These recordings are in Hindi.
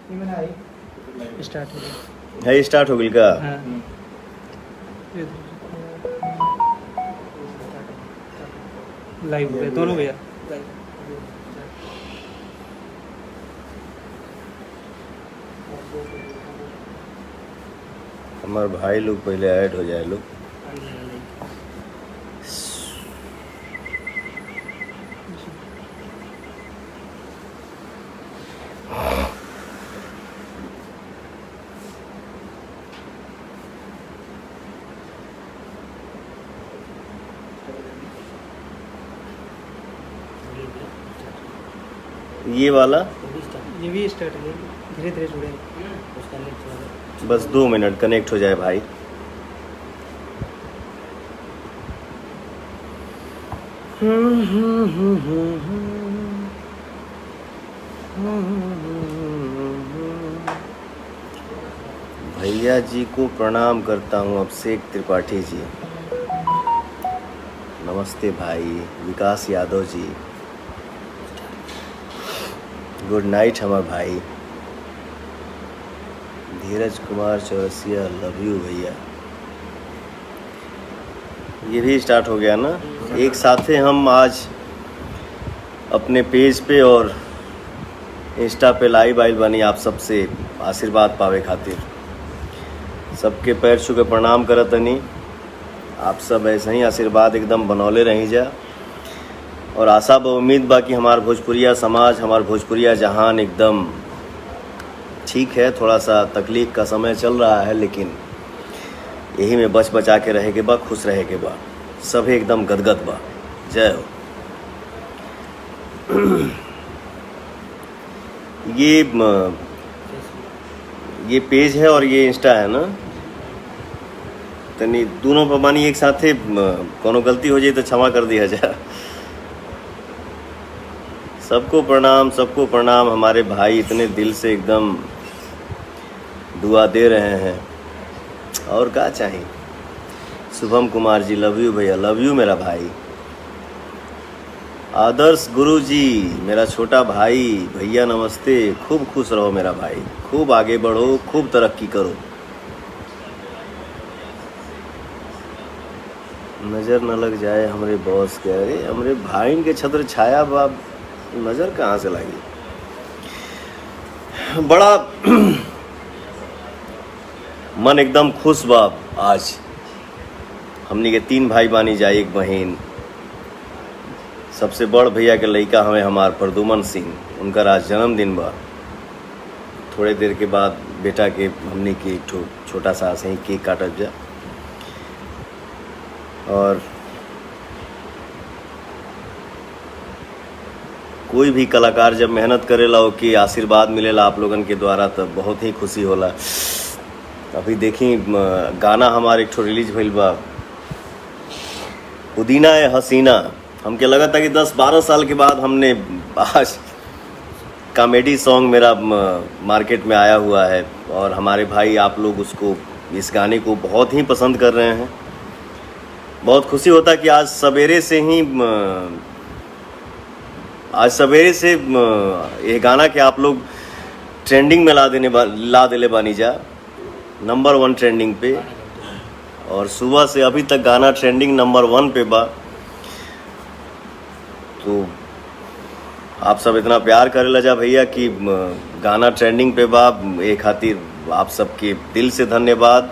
स्टार्ट हो गया है स्टार्ट हो गई का? हाँ लाइव हो गया दोनों भैया हमारे भाई लोग पहले ऐड हो जाए लोग। ये वाला ये भी स्टार्ट है धीरे धीरे जुड़े बस 2 मिनट कनेक्ट हो जाए भाई। भैया जी को प्रणाम करता हूँ अभिषेक त्रिपाठी जी। नमस्ते भाई विकास यादव जी। गुड नाइट हमारे भाई। धीरज कुमार चौरसिया लव यू भैया। ये भी स्टार्ट हो गया ना। एक साथ हम आज अपने पेज पे और इंस्टा पे लाइव आइल बनी आप सबसे आशीर्वाद पावे खातिर। सबके पैर छू के प्रणाम करत तनी। आप सब ऐसे ही आशीर्वाद एकदम बनौले रही जा और आशा व उम्मीद बा कि हमार भोजपुरिया समाज हमार भोजपुरिया जहान एकदम ठीक है। थोड़ा सा तकलीफ का समय चल रहा है लेकिन यही में बच बचा के रहे के बा, खुश रहे के बा, सब एकदम गदगद बा। जय हो। ये पेज है और ये इंस्टा है ना। तनी दोनों पर मानी एक साथे कोनो गलती हो जाए तो क्षमा कर दिया जाए। सबको प्रणाम हमारे भाई इतने दिल से एकदम दुआ दे रहे हैं और क्या चाहिए। शुभम कुमार जी लव यू भैया। लव यू मेरा भाई। आदर्श गुरु जी मेरा छोटा भाई भैया नमस्ते। खूब खुश रहो मेरा भाई, खूब आगे बढ़ो, खूब तरक्की करो। नज़र न लग जाए हमारे बॉस के। अरे हमारे भाई के छत्र छाया बाब नज़र कहाँ से लगी। बड़ा मन एकदम खुश बाब। आज हमनी के 3 भाई बानी जाए, एक बहन। सबसे बड़ भैया के लड़का हमें हमार प्रदुमन सिंह, उनका आज जन्मदिन बा। थोड़े देर के बाद बेटा के हमनी के छोटा सा सही केक काटब जा। और कोई भी कलाकार जब मेहनत करेला ओके आशीर्वाद मिलेला आप लोगन के द्वारा तब बहुत ही खुशी होला। अभी देखी गाना हमारे एक ठो रिलीज भइल बा पुदीना ए हसीना। हमके लगा था कि 10-12 साल के बाद हमने आज कॉमेडी सॉन्ग मेरा मार्केट में आया हुआ है और हमारे भाई आप लोग उसको इस गाने को बहुत ही पसंद कर रहे हैं। बहुत खुशी होता है कि आज सवेरे से ये गाना के आप लोग ट्रेंडिंग में ला देले बानी जा, नंबर 1 ट्रेंडिंग पे। और सुबह से अभी तक गाना ट्रेंडिंग नंबर 1 पे बा। तो आप सब इतना प्यार करेला जा भैया कि गाना ट्रेंडिंग पे बा। ये खातिर आप सबके दिल से धन्यवाद।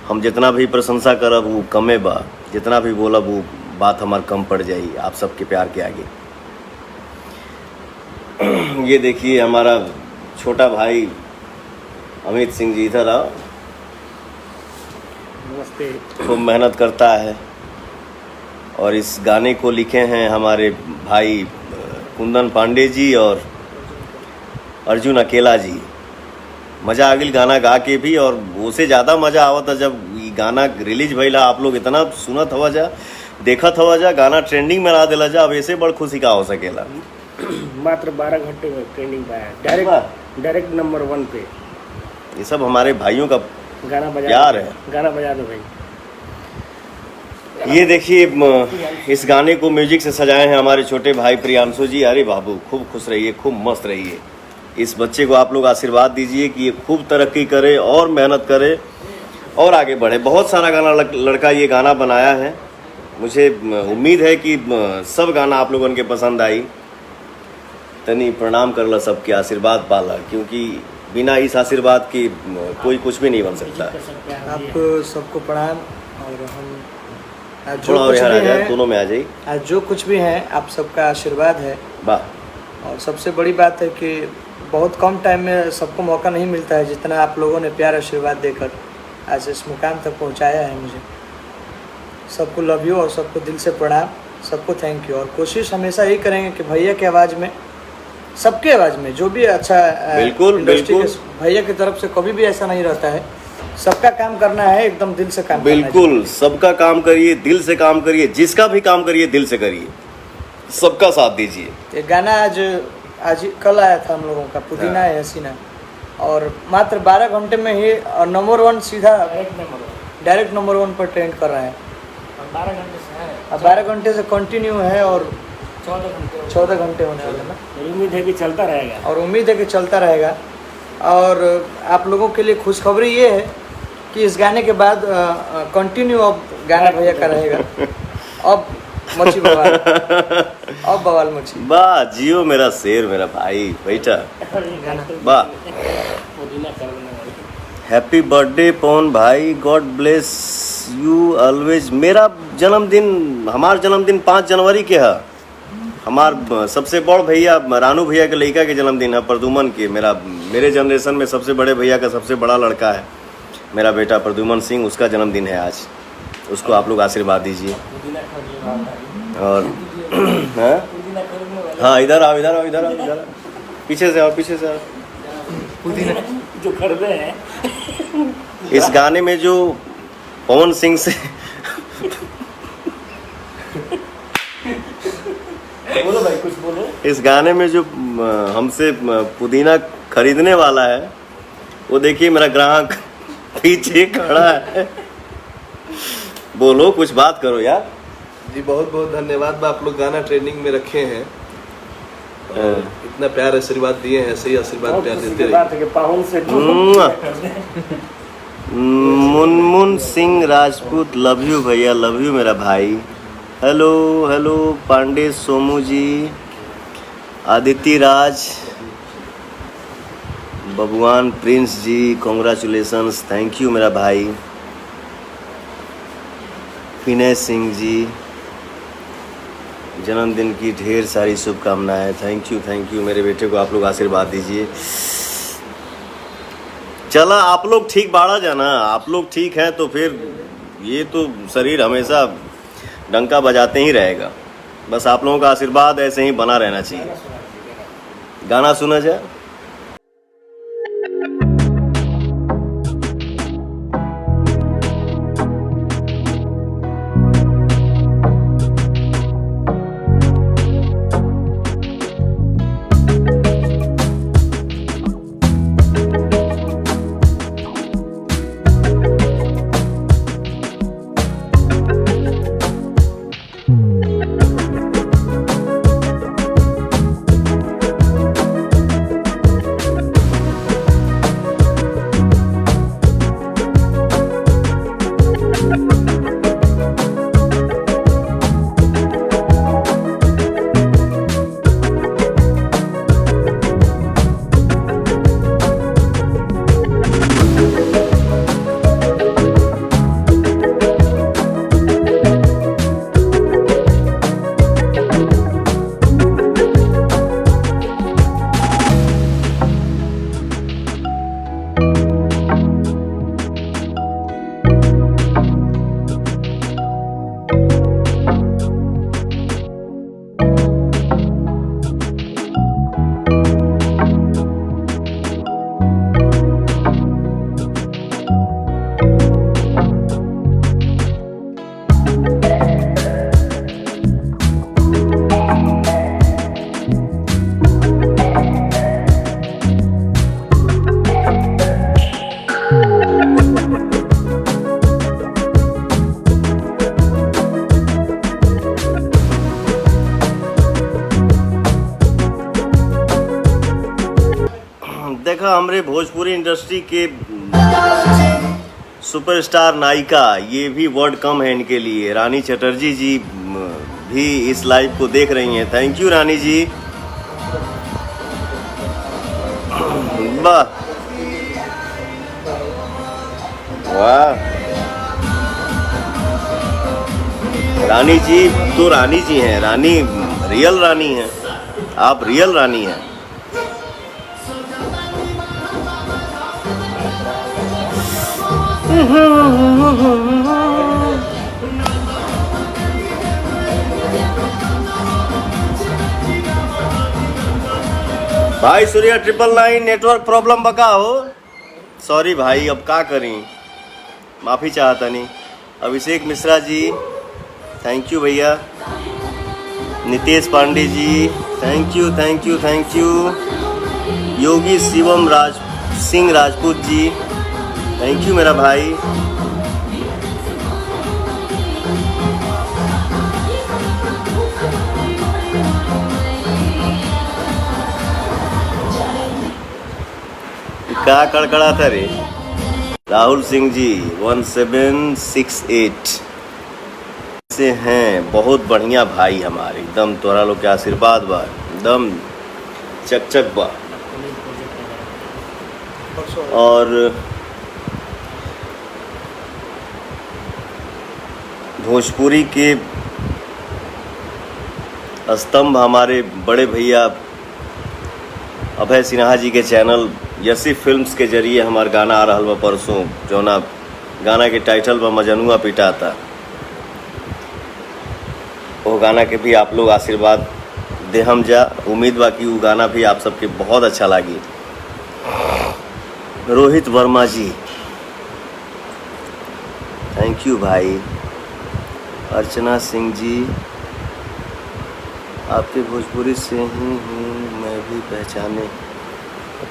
हम जितना भी प्रशंसा करब वो कमे बा, जितना भी बोलब वो बात हमार कम पड़ जाई आप सबके प्यार के आगे। ये देखिए हमारा छोटा भाई अमित सिंह जी इधर आओ। नमस्ते। खूब मेहनत करता है और इस गाने को लिखे हैं हमारे भाई कुंदन पांडे जी और अर्जुन अकेला जी। मज़ा आ गई गाना गा के भी और उससे ज़्यादा मज़ा आवता जब ये गाना रिलीज भइला। आप लोग इतना सुनत हवा जा, देखत हवा जा, गाना ट्रेंडिंग में ला देला जा। अब ऐसे बड़ खुशी का हो सकेला। मात्र 12 घंटे में ट्रेंडिंग पाया, डायरेक्ट नंबर 1 पे। ये सब हमारे भाइयों का गाना बजा प्यार है। गाना बजा दो भाई। ये देखिए इस गाने को म्यूजिक से सजाए हैं हमारे छोटे भाई प्रियांशु जी। अरे बाबू खूब खुश रहिए, खूब मस्त रहिए। इस बच्चे को आप लोग आशीर्वाद दीजिए कि ये खूब तरक्की करे और मेहनत करे और आगे बढ़े। बहुत सारा गाना लड़का ये गाना बनाया है। मुझे उम्मीद है कि सब गाना आप लोगों के पसंद आई। तनी प्रणाम करला, सबके आशीर्वाद पाला, क्योंकि बिना इस आशीर्वाद के कोई कुछ भी नहीं बन सकता। आप सबको प्रणाम। और हम आज जो थोड़ा और कुछ यहाँ भी आ जाए, है, दोनों में आ जाइए। आज जो कुछ भी है आप सबका आशीर्वाद है। वाह। और सबसे बड़ी बात है कि बहुत कम टाइम में सबको मौका नहीं मिलता है जितना आप लोगों ने प्यार आशीर्वाद देकर आज इस मुकाम तक पहुंचाया है मुझे। सबको लव यू और सबको दिल से प्रणाम, सबको थैंक यू। और कोशिश हमेशा यही करेंगे कि भैया की आवाज़ में, सबके आवाज़ में जो भी अच्छा बिल्कुल इंडस्ट्री बिल्कुल के भैया की तरफ से कभी भी ऐसा नहीं रहता है। सबका काम करना है, एकदम दिल से काम करना है। बिल्कुल, सबका काम करिए, दिल से काम करिए, जिसका भी काम करिए दिल से करिए, सबका साथ दीजिए। ये गाना आज कल आया था हम लोगों का, पुदीना है हसीना, और मात्र 12 घंटे में ही नंबर 1 सीधा डायरेक्ट नंबर 1 पर ट्रेंड कर रहा है। 12 घंटे से है, अब 12 घंटे से कंटिन्यू है और 14 घंटे होने वाले ना। मेरी उम्मीद है कि चलता रहेगा। और उम्मीद है कि चलता रहेगा। और आप लोगों के लिए खुशखबरी ये है कि इस गाने के बाद कंटिन्यू अब गाना भैया का रहेगा। अब मच्छी बवाल, अब बवाल मच्छी। वाह, जियो मेरा शेर, मेरा भाई बेटा। वाह, पुदीना कर देना भाई। हैप्पी बर्थडे पवन भाई, गॉड ब्लेस यू ऑलवेज। मेरा जन्मदिन, हमार जन्मदिन 5 जनवरी के है। हमार सबसे बड़ भैया रानू भैया के लड़का के जन्मदिन है, प्रदुमन के। मेरे जनरेशन में सबसे बड़े भैया का सबसे बड़ा लड़का है मेरा बेटा प्रदुमन सिंह, उसका जन्मदिन है आज। उसको आप लोग आशीर्वाद दीजिए। पुदीना खरीदने वाला है। और हाँ पुदीना खरीदने वाला हाँ, इधर आओ, इधर आओ, इधर आओ, इधर आओ, पीछे से आओ, पीछे से आओ। पुदीना जो खरीदे हैं। इस गाने में जो पवन सिंह से बोलो भाई, कुछ बोलो। इस गाने में जो हमसे पुदीना खरीदने वाला है, वो देखिए मेरा ग्राहक पीछे खड़ा है। बोलो, कुछ बात करो यार। जी बहुत बहुत धन्यवाद। आप लोग गाना ट्रेंडिंग में रखे हैं और इतना प्यार आशीर्वाद दिए हैं, ऐसे ही आशीर्वाद बहुत प्यार खुशी देते की रहिए। बात है कि पाहुन से मुनमुन सिंह राजपूत, लव यू भैया, लव यू मेरा भाई। Hello hello Pandey Somu ji, Aditya Raj, Babuan Prince ji, congratulations, thank you मेरा भाई। विनय सिंह जी, जन्मदिन की ढेर सारी शुभकामनाएं। थैंक यू मेरे बेटे को आप लोग आशीर्वाद दीजिए। चला, आप लोग ठीक बाड़ा जाना, आप लोग ठीक हैं तो फिर ये तो शरीर हमेशा डंका बजाते ही रहेगा। बस आप लोगों का आशीर्वाद ऐसे ही बना रहना चाहिए। गाना सुना जाए। देखा हमरे भोजपुरी इंडस्ट्री के सुपरस्टार नायिका, ये भी वर्ड कम है इनके लिए, रानी चटर्जी जी भी इस लाइव को देख रही हैं। थैंक यू रानी जी। वाह वाह, रानी जी तो रानी जी हैं, रानी रियल रानी हैं, आप रियल रानी हैं। भाई सूर्या 999 नेटवर्क प्रॉब्लम बका हो, सॉरी भाई, अब का करी, माफ़ी चाहता नहीं। अभिषेक मिश्रा जी थैंक यू भैया। Nitesh Pandey ji thank you thank you thank you. Yogi Shivam Singh Rajput ji thank you मेरा भाई। क्या कड़कड़ा था रे। राहुल सिंह जी 1768 से हैं, बहुत बढ़िया भाई हमारे, एकदम तोरा लोग के आशीर्वाद बा, एकदम चकचक बा। और भोजपुरी के स्तंभ हमारे बड़े भैया अभय सिन्हा जी के चैनल यसी फिल्म्स के जरिए हमार गाना आ रहा बा परसों, जौना गाना के टाइटल बा मजनुआ पिटाता। वो गाना के भी आप लोग आशीर्वाद दे हम जा, उम्मीद बा कि वो गाना भी आप सबके बहुत अच्छा लगी। रोहित वर्मा जी थैंक यू भाई। अर्चना सिंह जी आपके भोजपुरी से ही हूँ मैं भी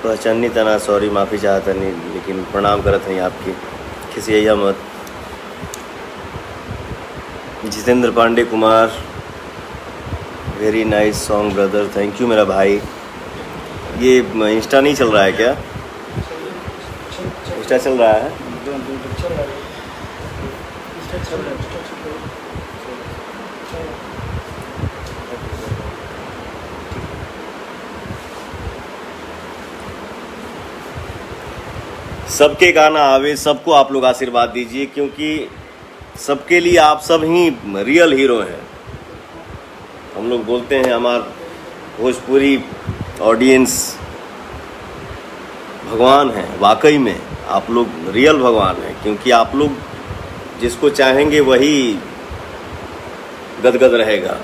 पहचाननी तना, सॉरी माफ़ी चाहता नहीं, लेकिन प्रणाम करत हैं आपकी, खिसिया मत। Jitendra Pandey Kumar very nice song brother, thank you मेरा भाई। ये इंस्टा नहीं चल रहा है क्या? इंस्टा चल रहा है? सबके गाना आवे, सबको आप लोग आशीर्वाद दीजिए, क्योंकि सबके लिए आप सब ही रियल हीरो हैं। हम लोग बोलते हैं हमार भोजपुरी ऑडियंस भगवान है, वाकई में आप लोग रियल भगवान हैं, क्योंकि आप लोग जिसको चाहेंगे वही गदगद रहेगा।